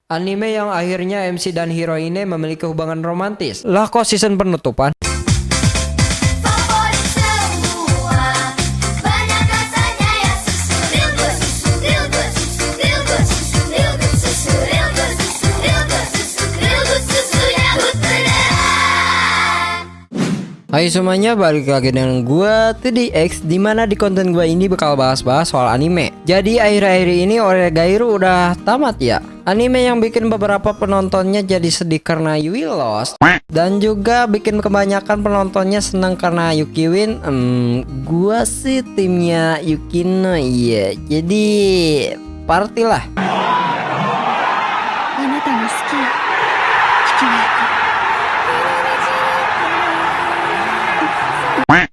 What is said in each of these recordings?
Anime yang akhirnya MC dan hero ini memiliki hubungan romantis. Lah kok season penutupan? Favorit semua, banyak rasanya ya susu real good, susu real good, susu real good, susu real good, susu real good, susu real good, susu real good, susu yang good beneran. Hai semuanya, balik lagi dengan gua TDX, dimana di konten gua ini bakal bahas-bahas soal anime. Jadi akhir-akhir ini Oregairu udah tamat ya. Anime yang bikin beberapa penontonnya jadi sedih karena Yui lost, dan juga bikin kebanyakan penontonnya senang karena Yuki win. Gua sih timnya Yukino ya. Jadi party lah. あなたの好きよ、引き分け。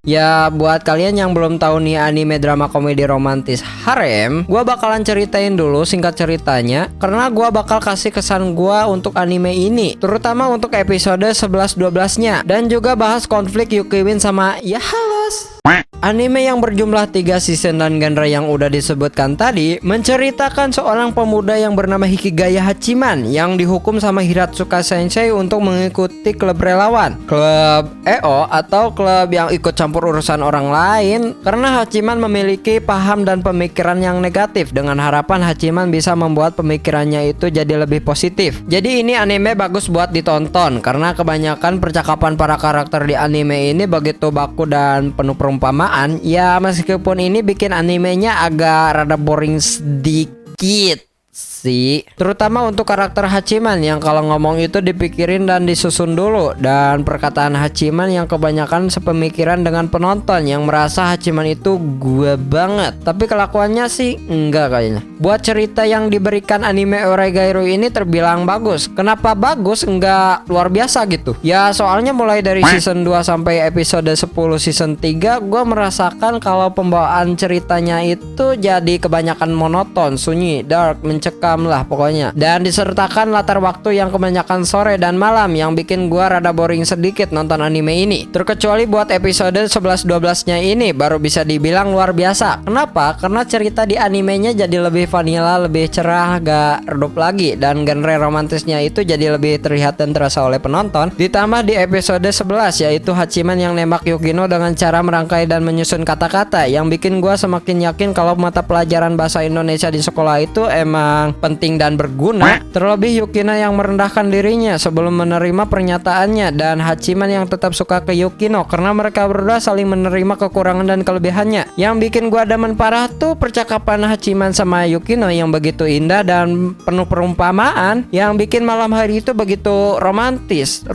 Ya buat kalian yang belum tahu nih anime drama komedi romantis harem, gua bakalan ceritain dulu singkat ceritanya, karena gua bakal kasih kesan gua untuk anime ini, terutama untuk episode 11-12-nya, dan juga bahas konflik Yuki Win sama Yahalos. Anime yang berjumlah 3 season dan genre yang udah disebutkan tadi menceritakan seorang pemuda yang bernama Hikigaya Hachiman yang dihukum sama Hiratsuka Sensei untuk mengikuti klub relawan, klub EO atau klub yang ikut campur urusan orang lain, karena Hachiman memiliki paham dan pemikiran yang negatif dengan harapan Hachiman bisa membuat pemikirannya itu jadi lebih positif. Jadi ini anime bagus buat ditonton karena kebanyakan percakapan para karakter di anime ini begitu baku dan penuh perumpamaan. Ya meskipun ini bikin animenya agak rada boring sedikit sih, terutama untuk karakter Hachiman yang kalau ngomong itu dipikirin dan disusun dulu, dan perkataan Hachiman yang kebanyakan sepemikiran dengan penonton yang merasa Hachiman itu gua banget, tapi kelakuannya sih enggak kayaknya. Buat cerita yang diberikan anime Oregairu ini terbilang bagus. Kenapa bagus? Enggak luar biasa gitu ya, soalnya mulai dari season 2 sampai episode 10 season 3 gua merasakan kalau pembawaan ceritanya itu jadi kebanyakan monoton, sunyi, dark, mencekam lah pokoknya, dan disertakan latar waktu yang kebanyakan sore dan malam yang bikin gua rada boring sedikit nonton anime ini. Terkecuali buat episode 11-12-nya ini baru bisa dibilang luar biasa. Kenapa? Karena cerita di animenya jadi lebih vanilla, lebih cerah, gak redup lagi, dan genre romantisnya itu jadi lebih terlihat dan terasa oleh penonton. Ditambah di episode 11 yaitu Hachiman yang nembak Yukino dengan cara merangkai dan menyusun kata-kata yang bikin gua semakin yakin kalau mata pelajaran bahasa Indonesia di sekolah itu emang penting dan berguna. Terlebih Yukino yang merendahkan dirinya sebelum menerima pernyataannya, dan Hachiman yang tetap suka ke Yukino karena mereka berdua saling menerima kekurangan dan kelebihannya. Yang bikin gua demen parah tuh percakapan Hachiman sama Yukino yang begitu indah dan penuh perumpamaan, yang bikin malam hari itu begitu romantis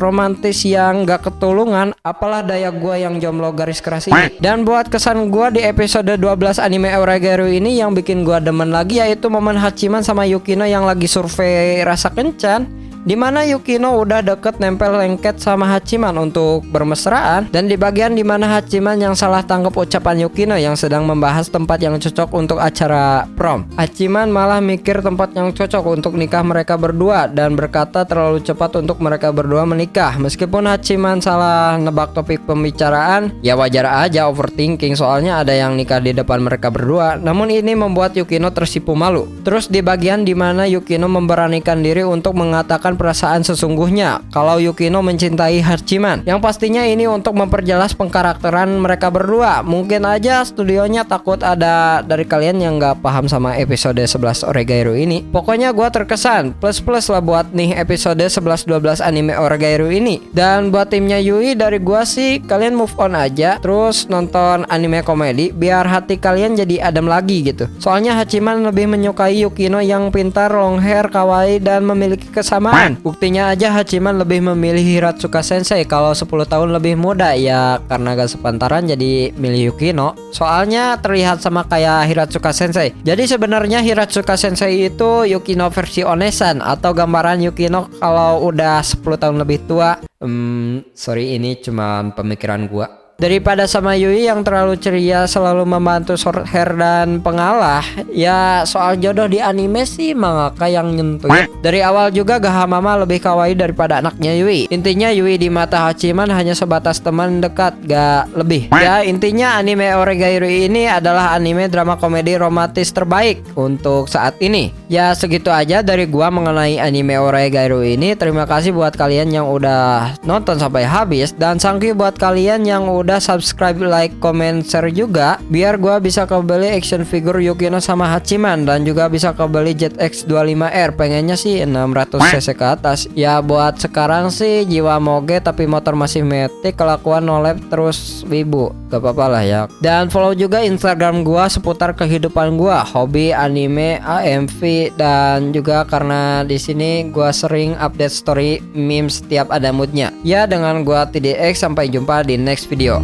yang gak ketulungan, apalah daya gua yang jomblo garis keras ini. Dan buat kesan gua di episode 12 anime Oregairu ini yang bikin gua demen lagi yaitu momen Hachiman sama Yukino yang lagi survei rasa kencan, dimana Yukino udah deket nempel lengket sama Hachiman untuk bermesraan, dan di bagian dimana Hachiman yang salah tangkap ucapan Yukino yang sedang membahas tempat yang cocok untuk acara prom, Hachiman malah mikir tempat yang cocok untuk nikah mereka berdua dan berkata terlalu cepat untuk mereka berdua menikah. Meskipun Hachiman salah nebak topik pembicaraan, ya wajar aja overthinking soalnya ada yang nikah di depan mereka berdua, namun ini membuat Yukino tersipu malu. Terus di bagian dimana Yukino memberanikan diri untuk mengatakan perasaan sesungguhnya kalau Yukino mencintai Hachiman, yang pastinya ini untuk memperjelas pengkarakteran mereka berdua. Mungkin aja studionya takut ada dari kalian yang gak paham sama episode 11 Oregairu ini. Pokoknya gua terkesan plus lah buat nih episode 11-12 anime Oregairu ini. Dan buat timnya Yui dari gua sih, kalian move on aja terus nonton anime komedi biar hati kalian jadi adem lagi gitu. Soalnya Hachiman lebih menyukai Yukino yang pintar, long hair, kawaii, dan memiliki kesamaan. Buktinya aja Hachiman lebih memilih Hiratsuka Sensei kalau 10 tahun lebih muda, ya karena gak sepantaran jadi milih Yukino. Soalnya terlihat sama kayak Hiratsuka Sensei. Jadi sebenarnya Hiratsuka Sensei itu Yukino versi Onesan, atau gambaran Yukino kalau udah 10 tahun lebih tua. Sorry, ini cuma pemikiran gua. Daripada sama Yui yang terlalu ceria selalu membantu short hair dan pengalah, ya soal jodoh di anime sih mangaka yang nyentuh. Dari awal juga Gahamama lebih kawaii daripada anaknya Yui. Intinya Yui di mata Hachiman hanya sebatas teman dekat, gak lebih. Ya intinya anime Oregairu ini adalah anime drama komedi romantis terbaik untuk saat ini. Ya segitu aja dari gua mengenai anime Oregairu ini. Terima kasih buat kalian yang udah nonton sampai habis, dan thank you buat kalian yang udah subscribe, like, comment, share juga biar gua bisa kebeli action figure Yukino sama Hachiman, dan juga bisa kebeli ZX25R. Pengennya sih 600 cc ke atas. Ya buat sekarang sih jiwa moge tapi motor masih metik, kelakuan nolep terus wibu, gak apa-apa lah ya. Dan follow juga Instagram gua seputar kehidupan gua, hobi, anime, AMV, dan juga karena di sini gua sering update story memes setiap ada moodnya. Ya dengan gua TDX, sampai jumpa di next video.